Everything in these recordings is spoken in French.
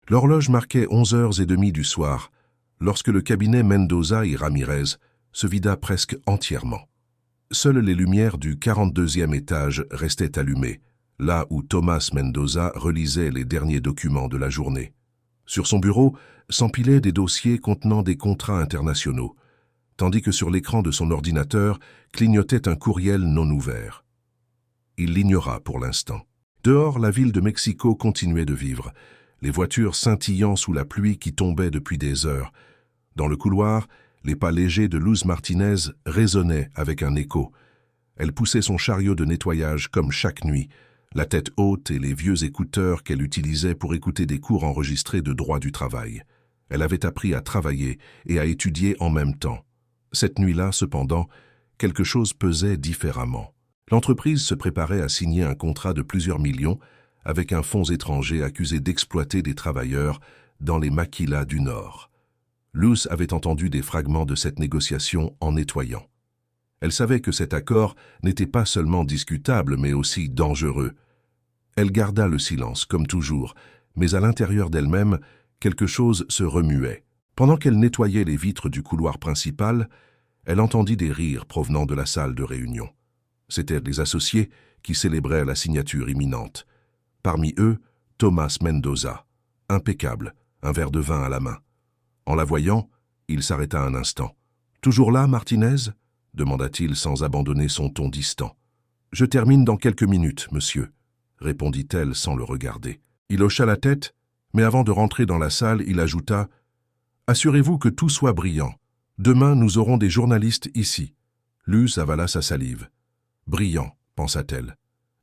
L'horloge marquait 11h30 du soir, lorsque le cabinet Mendoza y Ramirez se vida presque entièrement. Seules les lumières du 42e étage restaient allumées, là où Thomas Mendoza relisait les derniers documents de la journée. Sur son bureau s'empilaient des dossiers contenant des contrats internationaux, tandis que sur l'écran de son ordinateur clignotait un courriel non ouvert. Il l'ignora pour l'instant. Dehors, la ville de Mexico continuait de vivre, les voitures scintillant sous la pluie qui tombait depuis des heures. Dans le couloir, les pas légers de Luz Martinez résonnaient avec un écho. Elle poussait son chariot de nettoyage comme chaque nuit, la tête haute et les vieux écouteurs qu'elle utilisait pour écouter des cours enregistrés de droit du travail. Elle avait appris à travailler et à étudier en même temps. Cette nuit-là, cependant, quelque chose pesait différemment. L'entreprise se préparait à signer un contrat de plusieurs millions avec un fonds étranger accusé d'exploiter des travailleurs dans les maquilas du Nord. Luz avait entendu des fragments de cette négociation en nettoyant. Elle savait que cet accord n'était pas seulement discutable, mais aussi dangereux. Elle garda le silence, comme toujours, mais à l'intérieur d'elle-même, quelque chose se remuait. Pendant qu'elle nettoyait les vitres du couloir principal, elle entendit des rires provenant de la salle de réunion. C'étaient les associés qui célébraient la signature imminente. Parmi eux, Thomas Mendoza, impeccable, un verre de vin à la main. En la voyant, il s'arrêta un instant. « Toujours là, Martinez ?» demanda-t-il sans abandonner son ton distant. « Je termine dans quelques minutes, monsieur, » répondit-elle sans le regarder. Il hocha la tête, mais avant de rentrer dans la salle, il ajouta « Assurez-vous que tout soit brillant. Demain, nous aurons des journalistes ici. » Luz avala sa salive. « Brillant, pensa-t-elle.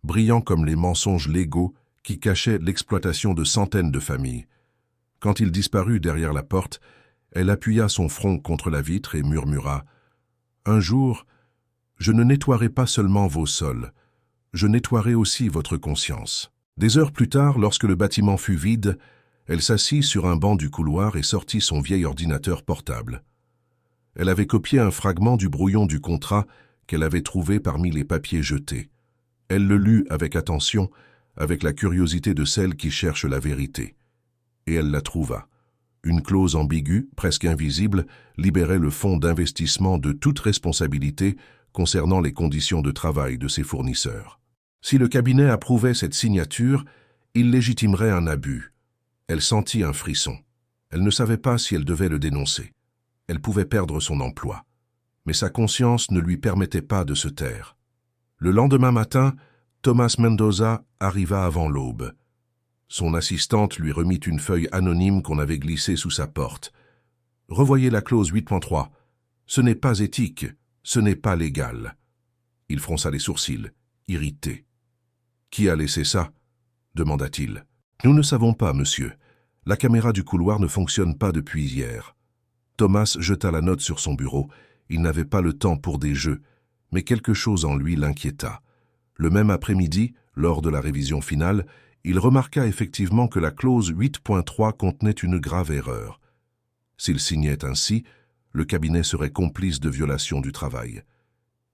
Brillant comme les mensonges légaux qui cachaient l'exploitation de centaines de familles. » Quand il disparut derrière la porte, elle appuya son front contre la vitre et murmura « Un jour, je ne nettoierai pas seulement vos sols, je nettoierai aussi votre conscience. » Des heures plus tard, lorsque le bâtiment fut vide, elle s'assit sur un banc du couloir et sortit son vieil ordinateur portable. Elle avait copié un fragment du brouillon du contrat qu'elle avait trouvé parmi les papiers jetés. Elle le lut avec attention, avec la curiosité de celle qui cherche la vérité. Et elle la trouva. Une clause ambiguë, presque invisible, libérait le fonds d'investissement de toute responsabilité concernant les conditions de travail de ses fournisseurs. Si le cabinet approuvait cette signature, il légitimerait un abus. Elle sentit un frisson. Elle ne savait pas si elle devait le dénoncer. Elle pouvait perdre son emploi. Mais sa conscience ne lui permettait pas de se taire. Le lendemain matin, Thomas Mendoza arriva avant l'aube. Son assistante lui remit une feuille anonyme qu'on avait glissée sous sa porte. « Revoyez la clause 8.3. Ce n'est pas éthique, ce n'est pas légal. » Il fronça les sourcils, irrité. « Qui a laissé ça ?» demanda-t-il. « Nous ne savons pas, monsieur. La caméra du couloir ne fonctionne pas depuis hier. » Thomas jeta la note sur son bureau. Il n'avait pas le temps pour des jeux, mais quelque chose en lui l'inquiéta. Le même après-midi, lors de la révision finale, il remarqua effectivement que la clause 8.3 contenait une grave erreur. S'il signait ainsi, le cabinet serait complice de violation du travail.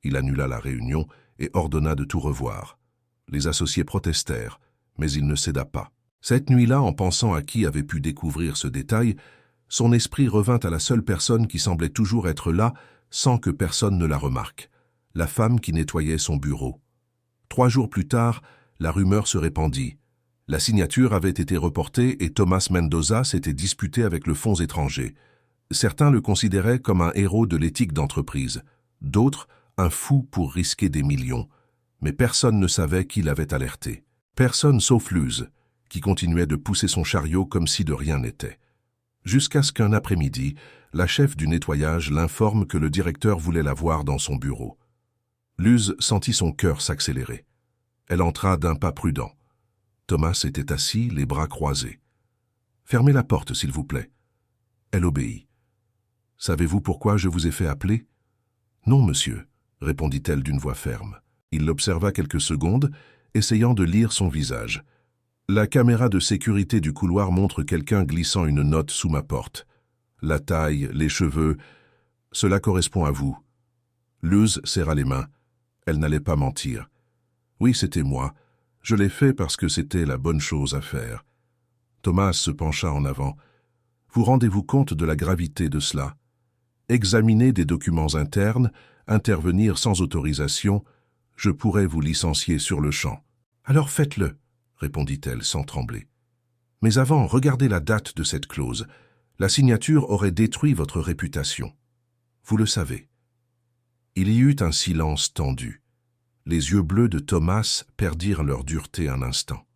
Il annula la réunion et ordonna de tout revoir. Les associés protestèrent, mais il ne céda pas. Cette nuit-là, en pensant à qui avait pu découvrir ce détail, son esprit revint à la seule personne qui semblait toujours être là sans que personne ne la remarque, la femme qui nettoyait son bureau. 3 jours plus tard, la rumeur se répandit. La signature avait été reportée et Thomas Mendoza s'était disputé avec le fonds étranger. Certains le considéraient comme un héros de l'éthique d'entreprise, d'autres un fou pour risquer des millions. Mais personne ne savait qui l'avait alerté. Personne sauf Luz, qui continuait de pousser son chariot comme si de rien n'était. Jusqu'à ce qu'un après-midi, la chef du nettoyage l'informe que le directeur voulait la voir dans son bureau. Luz sentit son cœur s'accélérer. Elle entra d'un pas prudent. Thomas était assis, les bras croisés. « Fermez la porte, s'il vous plaît. » Elle obéit. « Savez-vous pourquoi je vous ai fait appeler ?»« Non, monsieur, » répondit-elle d'une voix ferme. Il l'observa quelques secondes, essayant de lire son visage. « La caméra de sécurité du couloir montre quelqu'un glissant une note sous ma porte. La taille, les cheveux, cela correspond à vous. » Luz serra les mains. Elle n'allait pas mentir. « Oui, c'était moi. Je l'ai fait parce que c'était la bonne chose à faire. » Thomas se pencha en avant. Vous rendez-vous compte de la gravité de cela? Examiner des documents internes, intervenir sans autorisation, je pourrais vous licencier sur le champ. Alors faites-le, répondit-elle sans trembler. Mais avant, regardez la date de cette clause. La signature aurait détruit votre réputation. Vous le savez. Il y eut un silence tendu. Les yeux bleus de Thomas perdirent leur dureté un instant.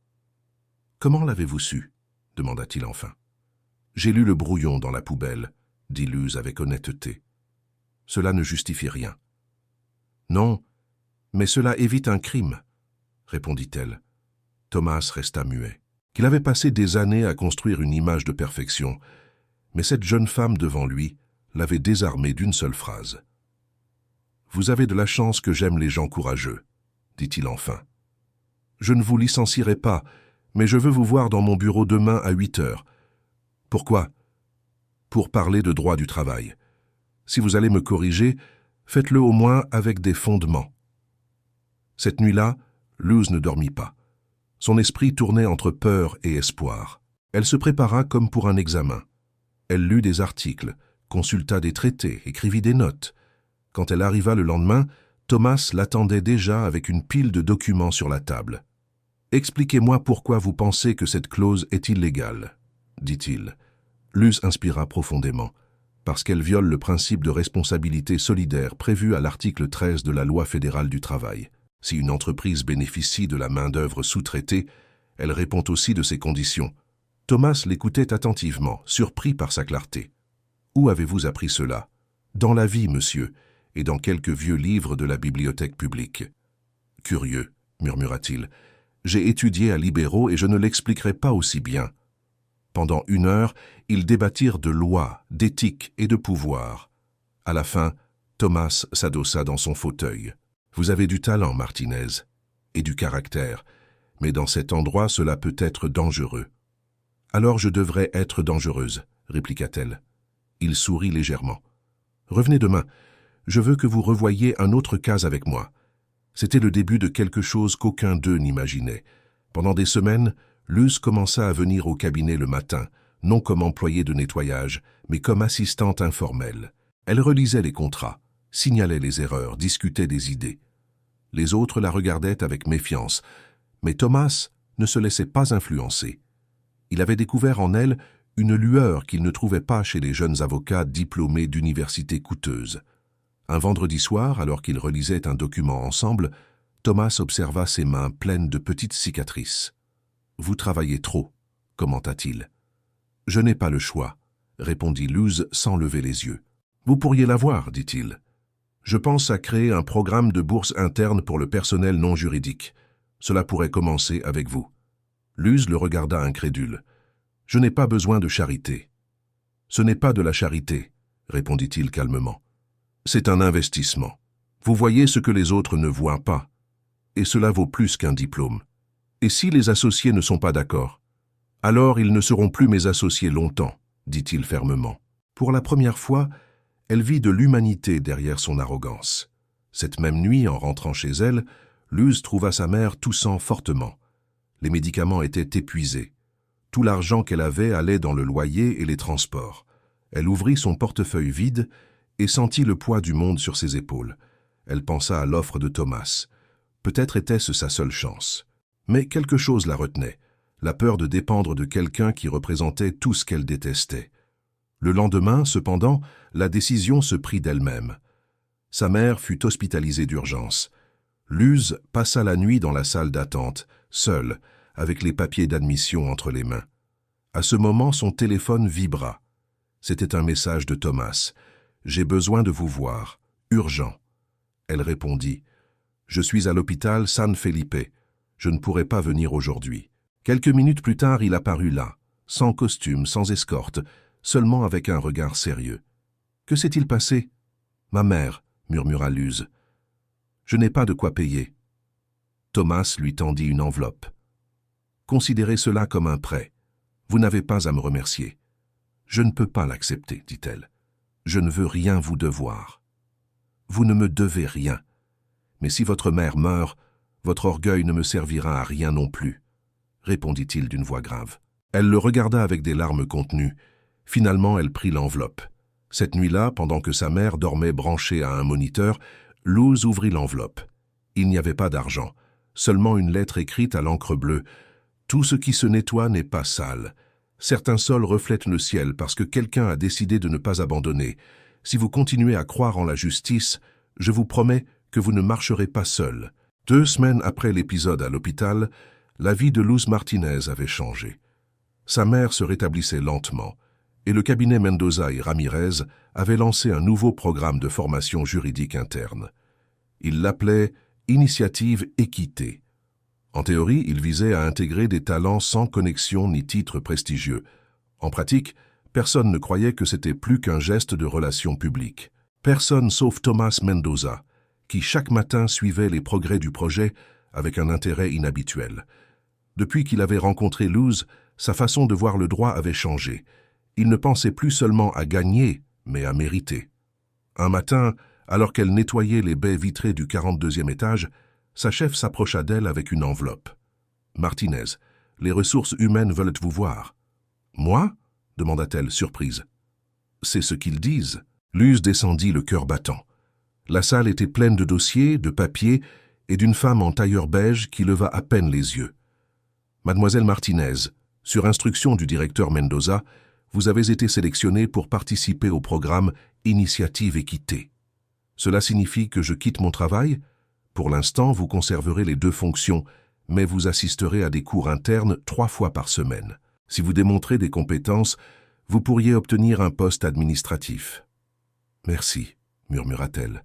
« Comment l'avez-vous su » demanda-t-il enfin. « J'ai lu le brouillon dans la poubelle, » dit Luz avec honnêteté. « Cela ne justifie rien. »« Non, mais cela évite un crime, » répondit-elle. Thomas resta muet. Il avait passé des années à construire une image de perfection, mais cette jeune femme devant lui l'avait désarmé d'une seule phrase. « Vous avez de la chance que j'aime les gens courageux, » dit-il enfin. « Je ne vous licencierai pas, mais je veux vous voir dans mon bureau demain à 8 heures. Pourquoi? Pour parler de droit du travail. Si vous allez me corriger, faites-le au moins avec des fondements. » Cette nuit-là, Luz ne dormit pas. Son esprit tournait entre peur et espoir. Elle se prépara comme pour un examen. Elle lut des articles, consulta des traités, écrivit des notes. Quand elle arriva le lendemain, Thomas l'attendait déjà avec une pile de documents sur la table. « Expliquez-moi pourquoi vous pensez que cette clause est illégale, » dit-il. Luz inspira profondément, parce qu'elle viole le principe de responsabilité solidaire prévu à l'article 13 de la Loi fédérale du travail. Si une entreprise bénéficie de la main-d'œuvre sous-traitée, elle répond aussi de ses conditions. Thomas l'écoutait attentivement, surpris par sa clarté. « Où avez-vous appris cela ?»« Dans la vie, monsieur, et dans quelques vieux livres de la bibliothèque publique. »« Curieux, murmura-t-il. J'ai étudié à Libéraux et je ne l'expliquerai pas aussi bien. » Pendant 1 heure, ils débattirent de loi, d'éthique et de pouvoir. À la fin, Thomas s'adossa dans son fauteuil. « Vous avez du talent, Martinez, et du caractère, mais dans cet endroit, cela peut être dangereux. »« Alors je devrais être dangereuse, » répliqua-t-elle. Il sourit légèrement. « Revenez demain. Je veux que vous revoyiez un autre cas avec moi. » C'était le début de quelque chose qu'aucun d'eux n'imaginait. Pendant des semaines, Luz commença à venir au cabinet le matin, non comme employée de nettoyage, mais comme assistante informelle. Elle relisait les contrats, signalait les erreurs, discutait des idées. Les autres la regardaient avec méfiance, mais Thomas ne se laissait pas influencer. Il avait découvert en elle une lueur qu'il ne trouvait pas chez les jeunes avocats diplômés d'universités coûteuses. Un vendredi soir, alors qu'ils relisaient un document ensemble, Thomas observa ses mains pleines de petites cicatrices. « Vous travaillez trop, » commenta-t-il. « Je n'ai pas le choix, » répondit Luz sans lever les yeux. « Vous pourriez l'avoir, dit-il. Je pense à créer un programme de bourse interne pour le personnel non juridique. Cela pourrait commencer avec vous. » Luz le regarda incrédule. « Je n'ai pas besoin de charité. »« Ce n'est pas de la charité, » répondit-il calmement. « C'est un investissement. Vous voyez ce que les autres ne voient pas. Et cela vaut plus qu'un diplôme. Et si les associés ne sont pas d'accord? Alors ils ne seront plus mes associés longtemps, » dit-il fermement. Pour la première fois, elle vit de l'humanité derrière son arrogance. Cette même nuit, en rentrant chez elle, Luz trouva sa mère toussant fortement. Les médicaments étaient épuisés. Tout l'argent qu'elle avait allait dans le loyer et les transports. Elle ouvrit son portefeuille vide et sentit le poids du monde sur ses épaules. Elle pensa à l'offre de Thomas. Peut-être était-ce sa seule chance. Mais quelque chose la retenait, la peur de dépendre de quelqu'un qui représentait tout ce qu'elle détestait. Le lendemain, cependant, la décision se prit d'elle-même. Sa mère fut hospitalisée d'urgence. Luz passa la nuit dans la salle d'attente, seule, avec les papiers d'admission entre les mains. À ce moment, son téléphone vibra. C'était un message de Thomas. « J'ai besoin de vous voir. Urgent. » Elle répondit. « Je suis à l'hôpital San Felipe. Je ne pourrai pas venir aujourd'hui. » Quelques minutes plus tard, il apparut là, sans costume, sans escorte, seulement avec un regard sérieux. « Que s'est-il passé ?»« Ma mère, » murmura Luz. « Je n'ai pas de quoi payer. » Thomas lui tendit une enveloppe. « Considérez cela comme un prêt. Vous n'avez pas à me remercier. »« Je ne peux pas l'accepter, dit-elle. Je ne veux rien vous devoir. »« Vous ne me devez rien. Mais si votre mère meurt, votre orgueil ne me servira à rien non plus, » répondit-il d'une voix grave. Elle le regarda avec des larmes contenues. Finalement, elle prit l'enveloppe. Cette nuit-là, pendant que sa mère dormait branchée à un moniteur, Luz ouvrit l'enveloppe. Il n'y avait pas d'argent, seulement une lettre écrite à l'encre bleue. « Tout ce qui se nettoie n'est pas sale. Certains sols reflètent le ciel parce que quelqu'un a décidé de ne pas abandonner. Si vous continuez à croire en la justice, je vous promets que vous ne marcherez pas seul. » 2 semaines après l'épisode à l'hôpital, la vie de Luz Martinez avait changé. Sa mère se rétablissait lentement, et le cabinet Mendoza et Ramirez avait lancé un nouveau programme de formation juridique interne. Il l'appelait « Initiative Équité ». En théorie, il visait à intégrer des talents sans connexion ni titre prestigieux. En pratique, personne ne croyait que c'était plus qu'un geste de relations publiques. Personne sauf Tomás Mendoza, qui chaque matin suivait les progrès du projet avec un intérêt inhabituel. Depuis qu'il avait rencontré Luz, sa façon de voir le droit avait changé. Il ne pensait plus seulement à gagner, mais à mériter. Un matin, alors qu'elle nettoyait les baies vitrées du 42e étage, sa chef s'approcha d'elle avec une enveloppe. « Martinez, les ressources humaines veulent vous voir. »« Moi » demanda-t-elle, surprise. « C'est ce qu'ils disent. » Luz descendit le cœur battant. La salle était pleine de dossiers, de papiers et d'une femme en tailleur beige qui leva à peine les yeux. « Mademoiselle Martinez, sur instruction du directeur Mendoza, vous avez été sélectionnée pour participer au programme Initiative Équité. Cela signifie que je quitte mon travail ? Pour l'instant, vous conserverez les 2 fonctions, mais vous assisterez à des cours internes 3 fois par semaine. Si vous démontrez des compétences, vous pourriez obtenir un poste administratif. »« Merci, » murmura-t-elle.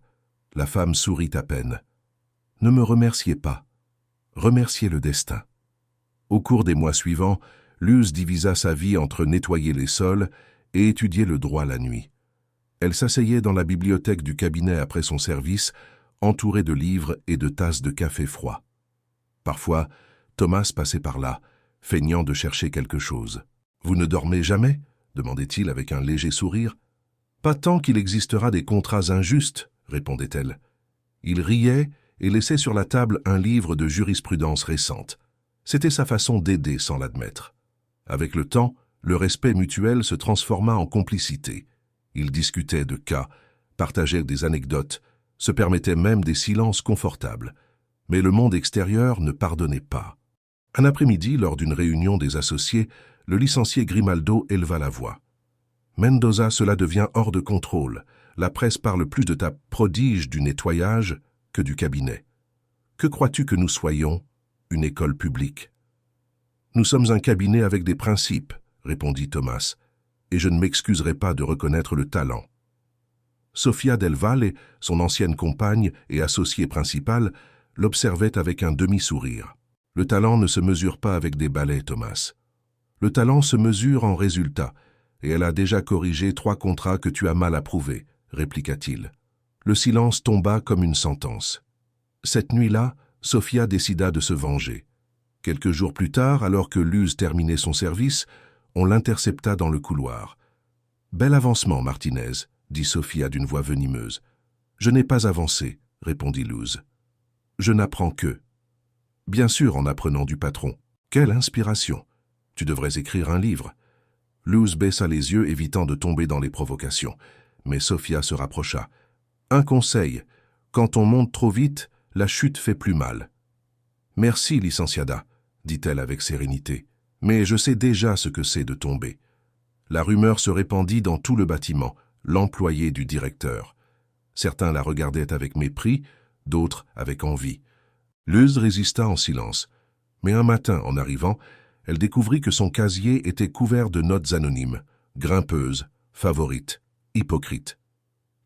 La femme sourit à peine. « Ne me remerciez pas. Remerciez le destin. » Au cours des mois suivants, Luz divisa sa vie entre nettoyer les sols et étudier le droit la nuit. Elle s'asseyait dans la bibliothèque du cabinet après son service, entourée de livres et de tasses de café froid. Parfois, Tomás passait par là, feignant de chercher quelque chose. « Vous ne dormez jamais ?» demandait-il avec un léger sourire. « Pas tant qu'il existera des contrats injustes, » répondait-elle. Il riait et laissait sur la table un livre de jurisprudence récente. C'était sa façon d'aider sans l'admettre. Avec le temps, le respect mutuel se transforma en complicité. Ils discutaient de cas, partageaient des anecdotes, se permettaient même des silences confortables. Mais le monde extérieur ne pardonnait pas. Un après-midi, lors d'une réunion des associés, le licencié Grimaldo éleva la voix. « Mendoza, cela devient hors de contrôle. La presse parle plus de ta prodige du nettoyage que du cabinet. Que crois-tu que nous soyons, une école publique ?»« Nous sommes un cabinet avec des principes, » répondit Tomás, « et je ne m'excuserai pas de reconnaître le talent. » Sofia del Valle, son ancienne compagne et associée principale, l'observait avec un demi-sourire. « Le talent ne se mesure pas avec des balais, Tomás. Le talent se mesure en résultats, et elle a déjà corrigé 3 contrats que tu as mal approuvés, » répliqua-t-il. Le silence tomba comme une sentence. Cette nuit-là, Sofia décida de se venger. Quelques jours plus tard, alors que Luz terminait son service, on l'intercepta dans le couloir. « Bel avancement, Martinez, » dit Sofia d'une voix venimeuse. « Je n'ai pas avancé, » répondit Luz. « Je n'apprends que. »« Bien sûr, en apprenant du patron. Quelle inspiration! Tu devrais écrire un livre. » Luz baissa les yeux, évitant de tomber dans les provocations. Mais Sofia se rapprocha. « Un conseil, quand on monte trop vite, la chute fait plus mal. »« Merci, licenciada, » dit-elle avec sérénité. « Mais je sais déjà ce que c'est de tomber. » La rumeur se répandit dans tout le bâtiment, l'employé du directeur. Certains la regardaient avec mépris, d'autres avec envie. Luz résista en silence. Mais un matin, en arrivant, elle découvrit que son casier était couvert de notes anonymes, grimpeuses, favorites, hypocrites.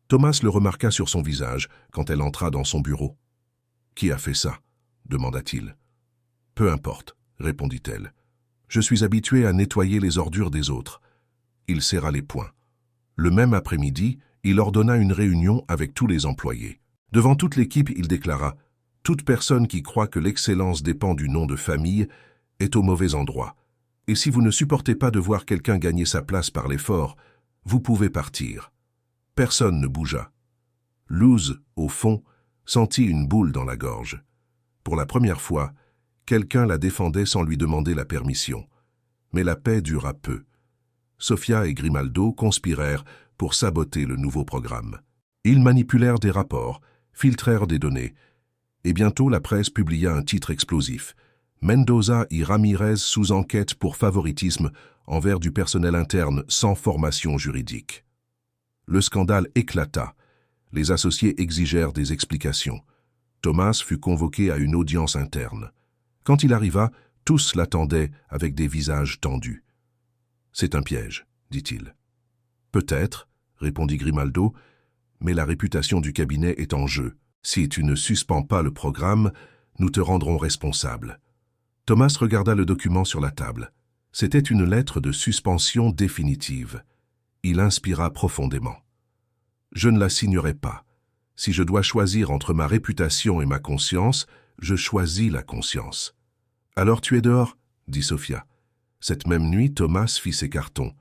Tomás le remarqua sur son visage quand elle entra dans son bureau. « Qui a fait ça ?» demanda-t-il. « Peu importe, » répondit-elle. « Je suis habitué à nettoyer les ordures des autres. » Il serra les poings. Le même après-midi, il ordonna une réunion avec tous les employés. Devant toute l'équipe, il déclara « Toute personne qui croit que l'excellence dépend du nom de famille est au mauvais endroit. Et si vous ne supportez pas de voir quelqu'un gagner sa place par l'effort, vous pouvez partir. » Personne ne bougea. Luz, au fond, sentit une boule dans la gorge. Pour la première fois, quelqu'un la défendait sans lui demander la permission. Mais la paix dura peu. Sofia et Grimaldo conspirèrent pour saboter le nouveau programme. Ils manipulèrent des rapports, filtrèrent des données, et bientôt la presse publia un titre explosif. Mendoza y Ramirez sous enquête pour favoritisme envers du personnel interne sans formation juridique. Le scandale éclata. Les associés exigèrent des explications. Thomas fut convoqué à une audience interne. Quand il arriva, tous l'attendaient avec des visages tendus. « C'est un piège, dit-il. »« Peut-être, » répondit Grimaldo, « mais la réputation du cabinet est en jeu. Si tu ne suspends pas le programme, nous te rendrons responsable. » Thomas regarda le document sur la table. C'était une lettre de suspension définitive. Il inspira profondément. « Je ne la signerai pas. Si je dois choisir entre ma réputation et ma conscience, je choisis la conscience. »« Alors tu es dehors ?» dit Sofia. Cette même nuit, Thomas fit ses cartons.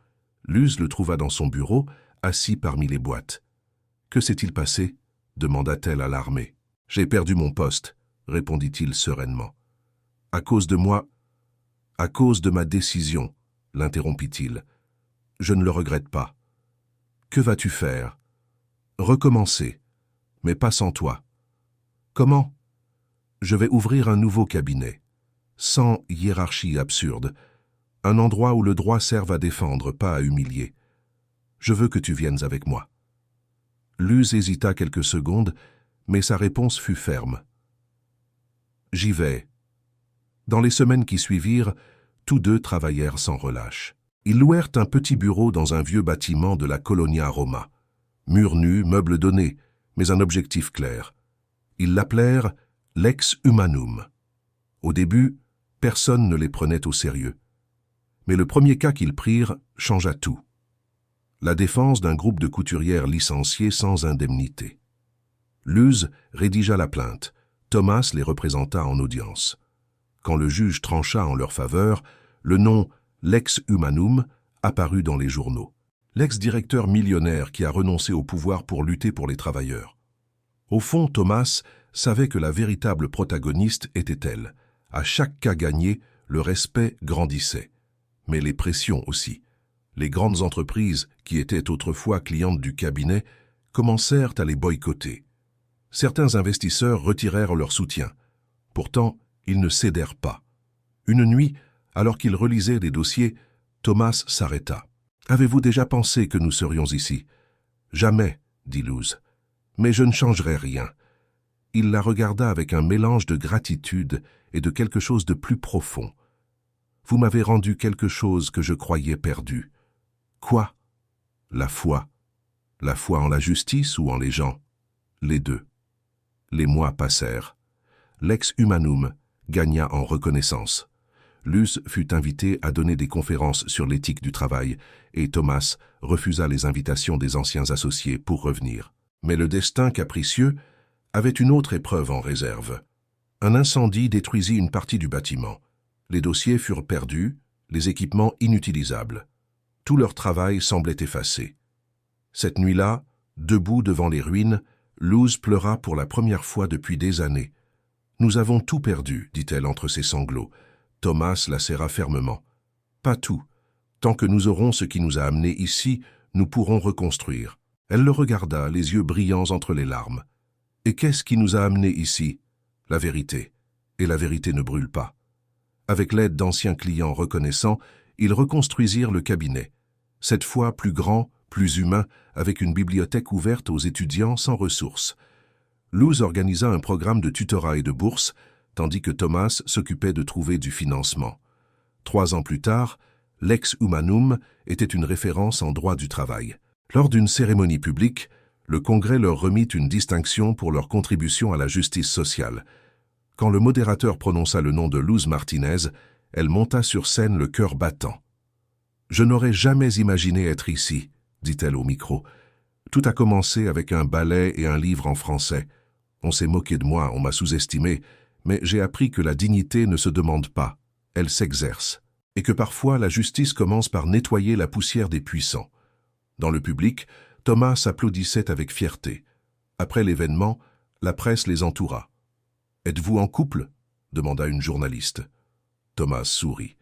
Luz le trouva dans son bureau, assis parmi les boîtes. « Que s'est-il passé ?» demanda-t-elle alarmée. « J'ai perdu mon poste, » répondit-il sereinement. « À cause de moi, à cause de ma décision, » l'interrompit-il. « Je ne le regrette pas. »« Que vas-tu faire ?»« Recommencer, mais pas sans toi. »« Comment ?»« Je vais ouvrir un nouveau cabinet, sans hiérarchie absurde, un endroit où le droit serve à défendre, pas à humilier. Je veux que tu viennes avec moi. » Luz hésita quelques secondes, mais sa réponse fut ferme. « J'y vais. » Dans les semaines qui suivirent, tous deux travaillèrent sans relâche. Ils louèrent un petit bureau dans un vieux bâtiment de la Colonia Roma. Murs nus, meubles donnés, mais un objectif clair. Ils l'appelèrent « Lex Humanum ». Au début, personne ne les prenait au sérieux. Mais le premier cas qu'ils prirent changea tout. La défense d'un groupe de couturières licenciées sans indemnité. Luz rédigea la plainte. Thomas les représenta en audience. Quand le juge trancha en leur faveur, le nom « Lex Humanum » apparut dans les journaux. L'ex-directeur millionnaire qui a renoncé au pouvoir pour lutter pour les travailleurs. Au fond, Thomas savait que la véritable protagoniste était elle. À chaque cas gagné, le respect grandissait. Mais les pressions aussi. Les grandes entreprises, qui étaient autrefois clientes du cabinet, commencèrent à les boycotter. Certains investisseurs retirèrent leur soutien. Pourtant, ils ne cédèrent pas. Une nuit, alors qu'il relisait des dossiers, Thomas s'arrêta. « Avez-vous déjà pensé que nous serions ici ?»« Jamais, » dit Luz. « Mais je ne changerai rien. » Il la regarda avec un mélange de gratitude et de quelque chose de plus profond. « Vous m'avez rendu quelque chose que je croyais perdu. » « Quoi ?»« La foi. La foi en la justice ou en les gens ? Les deux. » Les mois passèrent. Lex Humanum gagna en reconnaissance. Luz fut invité à donner des conférences sur l'éthique du travail et Thomas refusa les invitations des anciens associés pour revenir. Mais le destin capricieux avait une autre épreuve en réserve. Un incendie détruisit une partie du bâtiment. Les dossiers furent perdus, les équipements inutilisables. Tout leur travail semblait effacé. Cette nuit-là, debout devant les ruines, Luz pleura pour la première fois depuis des années. « Nous avons tout perdu, » dit-elle entre ses sanglots. Thomas la serra fermement. « Pas tout. Tant que nous aurons ce qui nous a amenés ici, nous pourrons reconstruire. » Elle le regarda, les yeux brillants entre les larmes. « Et qu'est-ce qui nous a amenés ici ? La vérité. Et la vérité ne brûle pas. » Avec l'aide d'anciens clients reconnaissants, ils reconstruisirent le cabinet. Cette fois plus grand, plus humain, avec une bibliothèque ouverte aux étudiants sans ressources. Luz organisa un programme de tutorat et de bourse, tandis que Thomas s'occupait de trouver du financement. 3 ans plus tard, Lex Humanum était une référence en droit du travail. Lors d'une cérémonie publique, le Congrès leur remit une distinction pour leur contribution à la justice sociale. Quand le modérateur prononça le nom de Luz Martinez, elle monta sur scène le cœur battant. « Je n'aurais jamais imaginé être ici, » dit-elle au micro. « Tout a commencé avec un ballet et un livre en français. On s'est moqué de moi, on m'a sous-estimé, mais j'ai appris que la dignité ne se demande pas, elle s'exerce, et que parfois la justice commence par nettoyer la poussière des puissants. » Dans le public, Thomas applaudissait avec fierté. Après l'événement, la presse les entoura. « Êtes-vous en couple ?» demanda une journaliste. Thomas sourit.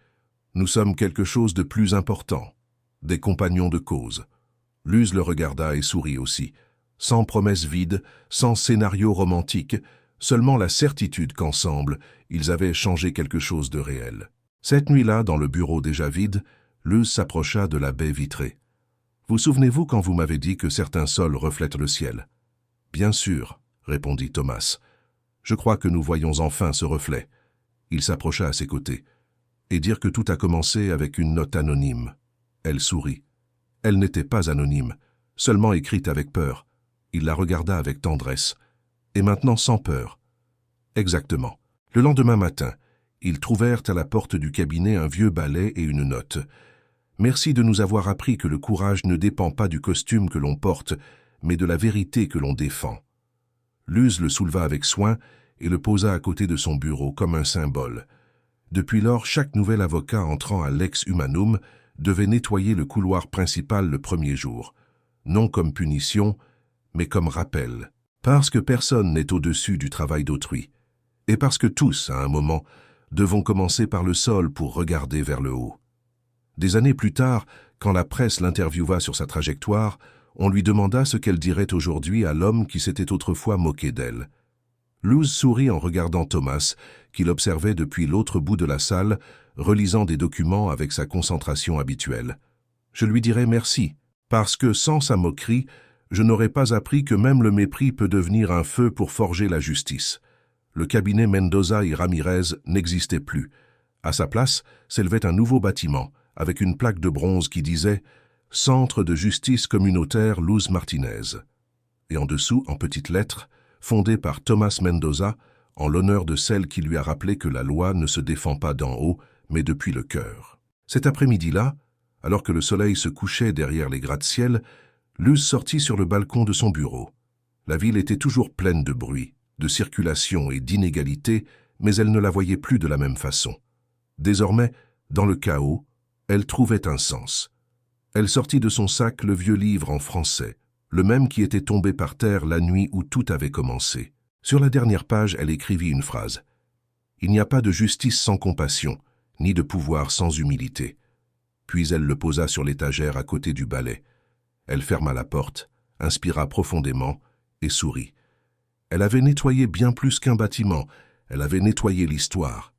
Nous sommes quelque chose de plus important, des compagnons de cause. Luz le regarda et sourit aussi, sans promesse vide, sans scénario romantique, seulement la certitude qu'ensemble, ils avaient changé quelque chose de réel. Cette nuit-là, dans le bureau déjà vide, Luz s'approcha de la baie vitrée. « Vous souvenez-vous quand vous m'avez dit que certains sols reflètent le ciel ?»« Bien sûr, » répondit Thomas. « Je crois que nous voyons enfin ce reflet. » Il s'approcha à ses côtés. « Et dire que tout a commencé avec une note anonyme. » Elle sourit. Elle n'était pas anonyme, seulement écrite avec peur. Il la regarda avec tendresse. Et maintenant sans peur. Exactement. Le lendemain matin, ils trouvèrent à la porte du cabinet un vieux balai et une note. « Merci de nous avoir appris que le courage ne dépend pas du costume que l'on porte, mais de la vérité que l'on défend. » Luz le souleva avec soin et le posa à côté de son bureau comme un symbole. Depuis lors, chaque nouvel avocat entrant à Lex Humanum devait nettoyer le couloir principal le premier jour, non comme punition, mais comme rappel. Parce que personne n'est au-dessus du travail d'autrui, et parce que tous, à un moment, devons commencer par le sol pour regarder vers le haut. Des années plus tard, quand la presse l'interviewa sur sa trajectoire, on lui demanda ce qu'elle dirait aujourd'hui à l'homme qui s'était autrefois moqué d'elle. Luz sourit en regardant Thomas, qu'il observait depuis l'autre bout de la salle, relisant des documents avec sa concentration habituelle. Je lui dirai merci, parce que sans sa moquerie, je n'aurais pas appris que même le mépris peut devenir un feu pour forger la justice. Le cabinet Mendoza y Ramirez n'existait plus. À sa place s'élevait un nouveau bâtiment, avec une plaque de bronze qui disait « Centre de justice communautaire Luz Martinez ». Et en dessous, en petites lettres, fondé par Thomas Mendoza, en l'honneur de celle qui lui a rappelé que la loi ne se défend pas d'en haut, mais depuis le cœur. Cet après-midi-là, alors que le soleil se couchait derrière les gratte-ciel, Luz sortit sur le balcon de son bureau. La ville était toujours pleine de bruit, de circulation et d'inégalité, mais elle ne la voyait plus de la même façon. Désormais, dans le chaos, elle trouvait un sens. Elle sortit de son sac le vieux livre en français, le même qui était tombé par terre la nuit où tout avait commencé. Sur la dernière page, elle écrivit une phrase. « Il n'y a pas de justice sans compassion, ni de pouvoir sans humilité. » Puis elle le posa sur l'étagère à côté du balai. Elle ferma la porte, inspira profondément et sourit. Elle avait nettoyé bien plus qu'un bâtiment, elle avait nettoyé l'histoire.